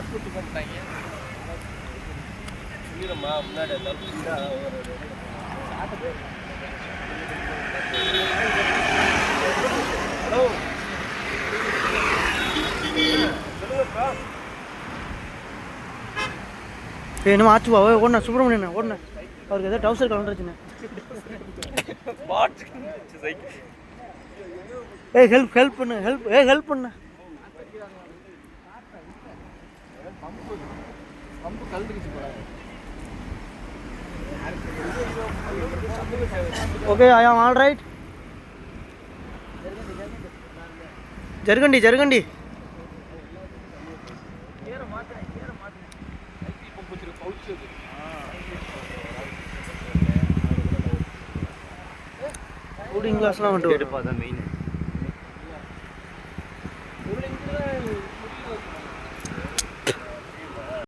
கூட்டு போட்டாங்க சொல்லிடும்மா முன்னாடி ஹலோ என்னமோ ஆச்சுவா ஓடனே சுப்பிரமணியண்ணே ஓடனே அவருக்கு ஏதோ டவுசர் கலந்துருச்சுண்ணே ஹெல்ப் பண்ணு ஹெல்ப் பண்ணு பம்பு கலந்துக்கிச்சு போல ஓகே ஐ ஆம் ஆல் ரைட் జరగండి கூலிங் கிளாஸ்லாம் வந்துட்டு எடுப்பா தான் மெயின்